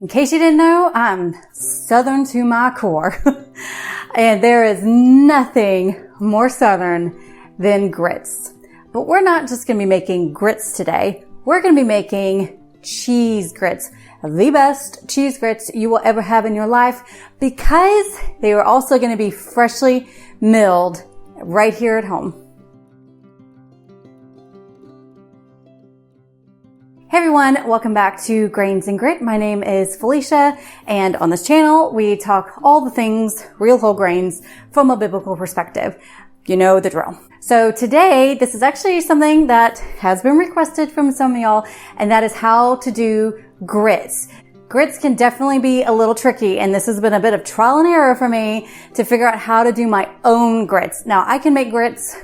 In case you didn't know, I'm Southern to my core. And there is nothing more Southern than grits. But we're not just going to be making grits today. We're going to be making cheese grits. The best cheese grits you will ever have in your life, because they are also going to be freshly milled right here at home. Hey everyone, welcome back to Grains and Grit. My name is Felicia, and on this channel we talk all the things real whole grains from a biblical perspective. You know the drill. So today, this is actually something that has been requested from some of y'all, and that is how to do grits. Grits can definitely be a little tricky, and this has been a bit of trial and error for me to figure out how to do my own grits. Now, I can make grits,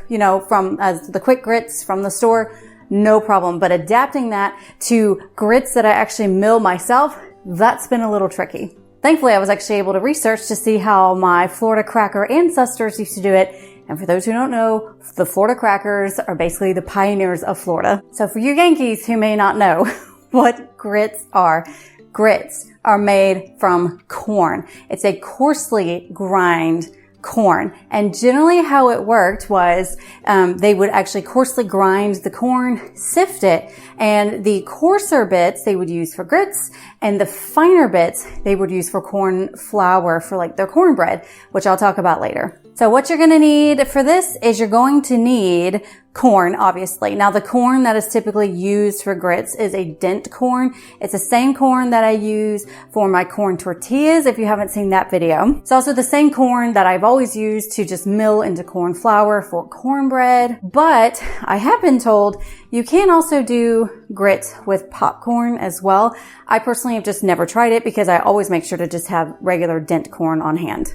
from the quick grits from the store, no problem. But adapting that to grits that I actually mill myself, that's been a little tricky. Thankfully, I was actually able to research to see how my Florida cracker ancestors used to do it. And for those who don't know, the Florida crackers are basically the pioneers of Florida. So for you Yankees who may not know what grits are made from corn. It's a coarsely grind corn. And generally how it worked was they would actually coarsely grind the corn, sift it, and the coarser bits they would use for grits, and the finer bits they would use for corn flour for like their cornbread, which I'll talk about later. So what you're going to need for this is you're going to need corn, obviously. Now the corn that is typically used for grits is a dent corn. It's the same corn that I use for my corn tortillas, if you haven't seen that video. It's also the same corn that I've always used to just mill into corn flour for cornbread. But I have been told you can also do grits with popcorn as well. I personally have just never tried it because I always make sure to just have regular dent corn on hand.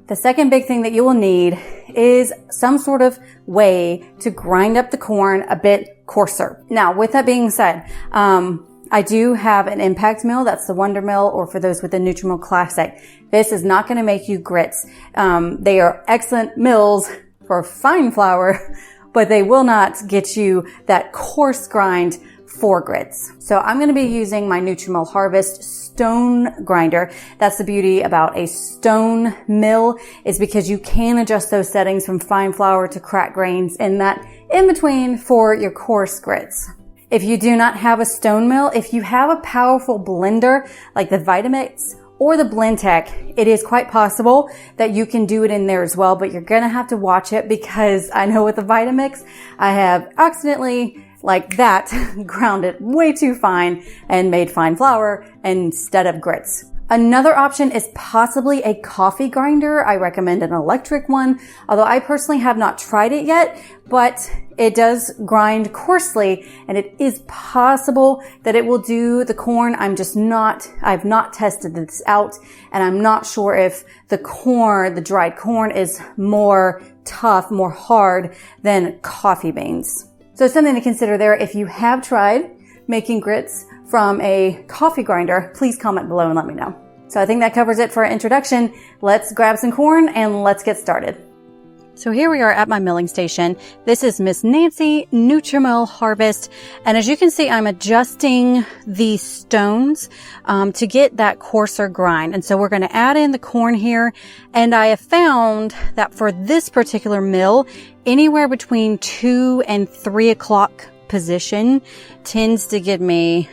The second big thing that you will need is some sort of way to grind up the corn a bit coarser. Now, with that being said, I do have an impact mill. That's the Wonder Mill, or for those with the Nutri-Mill Classic. This is not going to make you grits. They are excellent mills for fine flour, but they will not get you that coarse grind for grits. So I'm going to be using my Nutri-Mill Harvest stone grinder. That's the beauty about a stone mill, is because you can adjust those settings from fine flour to cracked grains in that in between for your coarse grits. If you do not have a stone mill, if you have a powerful blender like the Vitamix or the Blendtec, it is quite possible that you can do it in there as well, but you're going to have to watch it, because I know with the Vitamix, I have accidentally like that ground it way too fine and made fine flour instead of grits. Another option is possibly a coffee grinder. I recommend an electric one, although I personally have not tried it yet, but it does grind coarsely, and it is possible that it will do the corn. I've not tested this out, and I'm not sure if the dried corn is more tough, more hard than coffee beans. So something to consider there. If you have tried making grits from a coffee grinder, please comment below and let me know. So I think that covers it for our introduction. Let's grab some corn and let's get started. So here we are at my milling station. This is Miss Nancy Nutri-Mill Harvest. And as you can see, I'm adjusting the stones to get that coarser grind. And so we're going to add in the corn here. And I have found that for this particular mill, anywhere between 2 and 3 o'clock position tends to give me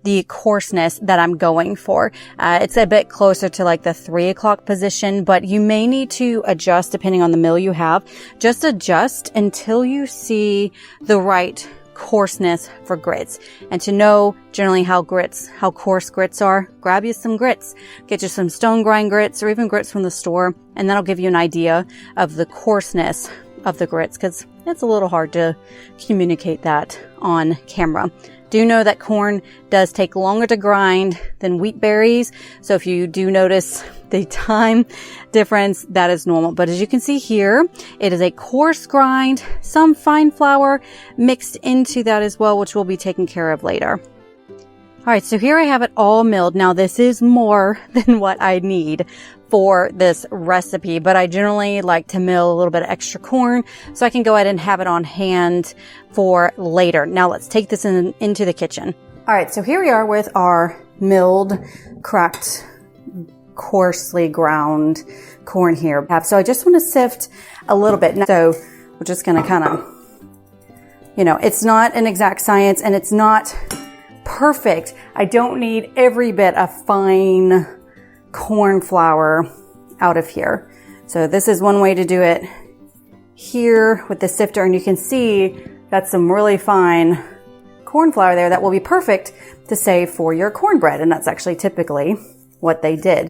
the coarseness that I'm going for. It's a bit closer to like the 3 o'clock position, but you may need to adjust depending on the mill you have. Just adjust until you see the right coarseness for grits. And to know generally how coarse grits are, grab you some grits. Get you some stone grind grits or even grits from the store, and that'll give you an idea of the coarseness of the grits, because it's a little hard to communicate that on camera. Do know that corn does take longer to grind than wheat berries. So if you do notice the time difference, that is normal. But as you can see here, it is a coarse grind, some fine flour mixed into that as well, which will be taken care of later. All right, so here I have it all milled. Now this is more than what I need for this recipe, but I generally like to mill a little bit of extra corn so I can go ahead and have it on hand for later. Now let's take this into the kitchen. All right, so here we are with our milled, cracked, coarsely ground corn here. So I just want to sift a little bit. So we're just going to kind of, it's not an exact science and it's not perfect. I don't need every bit of fine corn flour out of here. So this is one way to do it here with the sifter, and you can see that's some really fine corn flour there that will be perfect to save for your cornbread, and that's actually typically what they did.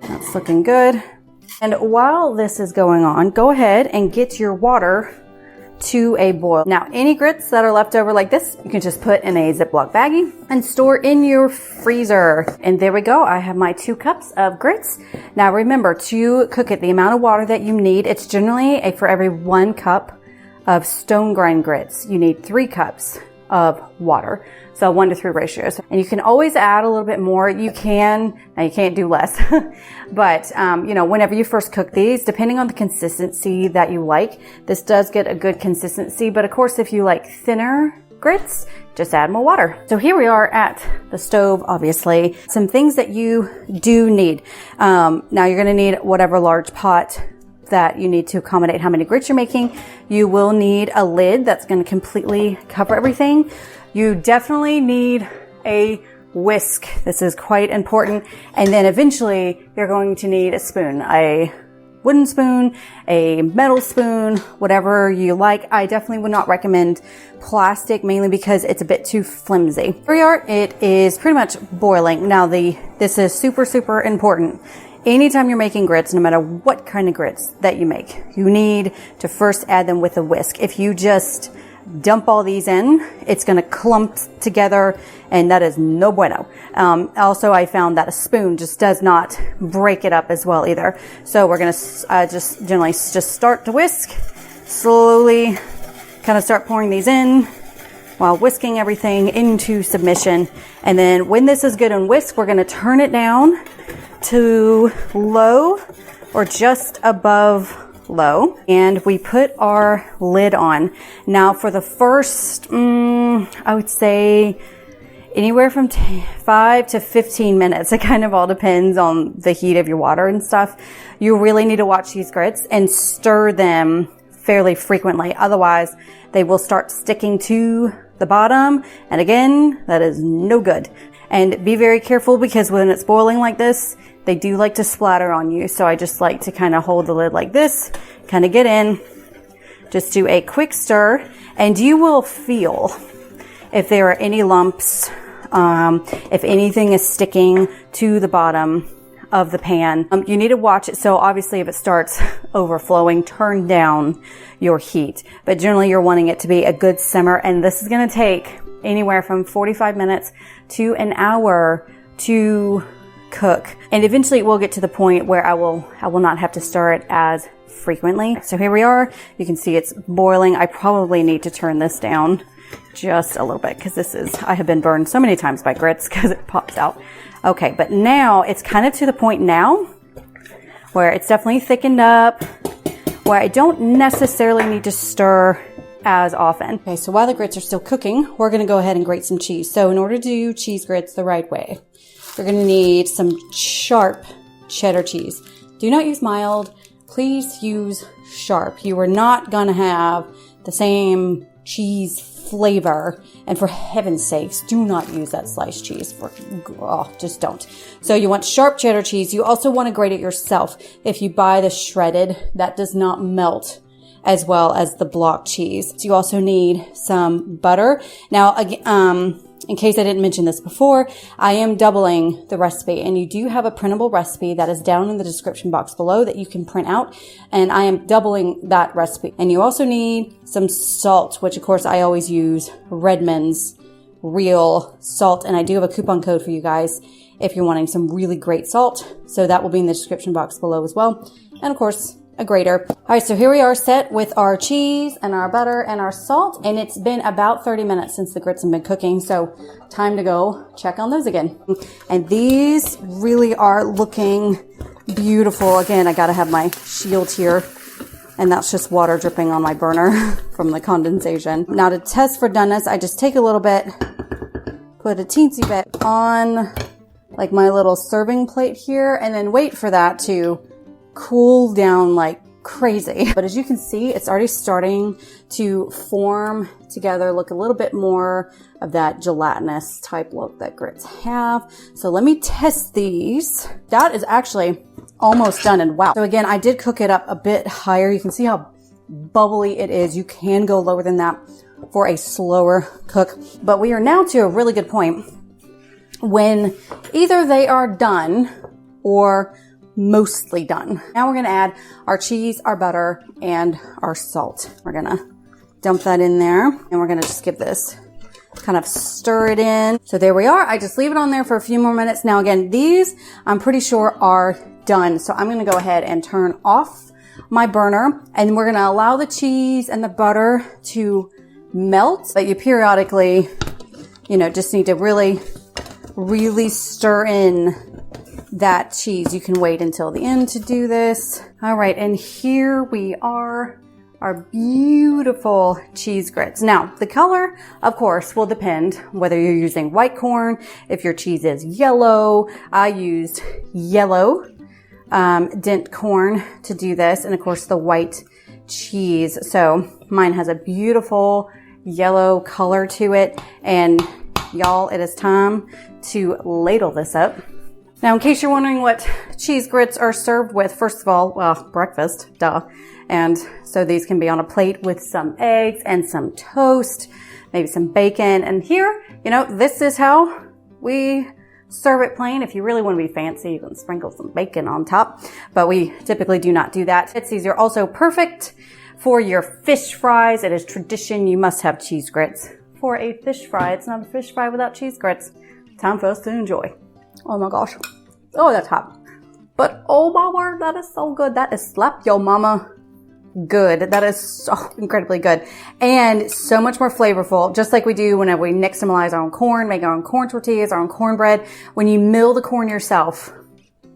That's looking good. And while this is going on, go ahead and get your water to a boil. Now, any grits that are left over like this, you can just put in a Ziploc baggie and store in your freezer. And there we go. I have my 2 cups of grits. Now remember to cook it the amount of water that you need. It's generally for every 1 cup of stone grind grits, you need 3 cups of water. So 1-to-3 ratios. And you can always add a little bit more. Now you can't do less, but whenever you first cook these, depending on the consistency that you like, this does get a good consistency. But of course, if you like thinner grits, just add more water. So here we are at the stove, obviously. Some things that you do need. Now you're gonna need whatever large pot that you need to accommodate how many grits you're making. You will need a lid that's going to completely cover everything. You definitely need a whisk. This is quite important. And then eventually you're going to need a spoon, a wooden spoon, a metal spoon, whatever you like. I definitely would not recommend plastic, mainly because it's a bit too flimsy. Here we are. It is pretty much boiling. Now this is super, super important. Anytime you're making grits, no matter what kind of grits that you make, you need to first add them with a whisk. If you just dump all these in, it's going to clump together, and that is no bueno. Also, I found that a spoon just does not break it up as well either. So we're going to just generally just start to whisk, slowly kind of start pouring these in while whisking everything into submission. And then when this is good and whisked, we're going to turn it down to low or just above low, and we put our lid on. Now for the first, I would say anywhere from 5 to 15 minutes. It kind of all depends on the heat of your water and stuff. You really need to watch these grits and stir them fairly frequently. Otherwise, they will start sticking to the bottom. And again, that is no good. And be very careful, because when it's boiling like this, they do like to splatter on you. So I just like to kind of hold the lid like this, kind of get in, just do a quick stir, and you will feel if there are any lumps, if anything is sticking to the bottom of the pan. You need to watch it. So obviously if it starts overflowing, turn down your heat. But generally you're wanting it to be a good simmer, and this is going to take anywhere from 45 minutes to an hour to cook. And eventually it will get to the point where I will not have to stir it as frequently. So here we are. You can see it's boiling. I probably need to turn this down just a little bit, because I have been burned so many times by grits because it pops out. Okay, but now it's kind of to the point now where it's definitely thickened up, where I don't necessarily need to stir as often. Okay, so while the grits are still cooking, we're going to go ahead and grate some cheese. So in order to do cheese grits the right way, you're going to need some sharp cheddar cheese. Do not use mild. Please use sharp. You are not going to have the same cheese flavor. And for heaven's sakes, do not use that sliced cheese. Just don't. So you want sharp cheddar cheese. You also want to grate it yourself. If you buy the shredded, that does not melt as well as the block cheese. So you also need some butter. Now, in case I didn't mention this before, I am doubling the recipe, and you do have a printable recipe that is down in the description box below that you can print out, and I am doubling that recipe. And you also need some salt, which of course I always use Redmond's real salt, and I do have a coupon code for you guys if you're wanting some really great salt. So that will be in the description box below as well. And of course, a grater. All right, so here we are set with our cheese and our butter and our salt, and it's been about 30 minutes since the grits have been cooking, so time to go check on those again. And these really are looking beautiful. Again, I gotta have my shield here And that's just water dripping on my burner from the condensation. Now to test for doneness, I just take a little bit, put a teensy bit on like my little serving plate here, and then wait for that to cool down like crazy. But as you can see, it's already starting to form together, look a little bit more of that gelatinous type look that grits have. So let me test these. That is actually almost done, and wow. So again, I did cook it up a bit higher. You can see how bubbly it is. You can go lower than that for a slower cook, but we are now to a really good point when either they are done or mostly done. Now we're gonna add our cheese, our butter, and our salt. We're gonna dump that in there, and we're gonna just give this kind of stir it in. So there we are. I just leave it on there for a few more minutes. Now again, these I'm pretty sure are done. So I'm gonna go ahead and turn off my burner, and we're gonna allow the cheese and the butter to melt. But you periodically, just need to really stir in that cheese. You can wait until the end to do this. All right, and here we are, our beautiful cheese grits. Now, the color, of course, will depend whether you're using white corn, if your cheese is yellow. I used yellow dent corn to do this, and of course the white cheese. So mine has a beautiful yellow color to it, and y'all, it is time to ladle this up. Now, in case you're wondering what cheese grits are served with, first of all, well, breakfast, duh. And so these can be on a plate with some eggs and some toast, maybe some bacon. And here, this is how we serve it plain. If you really want to be fancy, you can sprinkle some bacon on top, but we typically do not do that. These are also perfect for your fish fries. It is tradition. You must have cheese grits for a fish fry. It's not a fish fry without cheese grits. Time for us to enjoy. Oh my gosh. Oh, that's hot. But oh my word, that is so good. That is slap yo mama good. That is so incredibly good. And so much more flavorful, just like we do whenever we nixtamalize our own corn, make our own corn tortillas, our own cornbread. When you mill the corn yourself,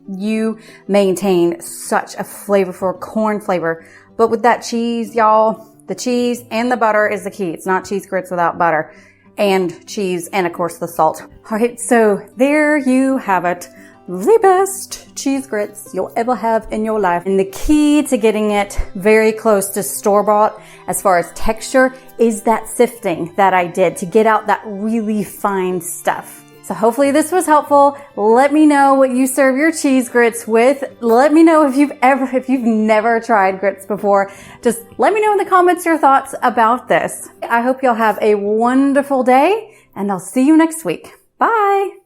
you maintain such a flavorful corn flavor. But with that cheese, y'all, the cheese and the butter is the key. It's not cheese grits without butter and cheese and of course the salt. All right, so there you have it. The best cheese grits you'll ever have in your life. And the key to getting it very close to store-bought as far as texture is that sifting that I did to get out that really fine stuff. So hopefully this was helpful. Let me know what you serve your cheese grits with. Let me know if you've never tried grits before. Just let me know in the comments your thoughts about this. I hope you'll have a wonderful day, and I'll see you next week. Bye.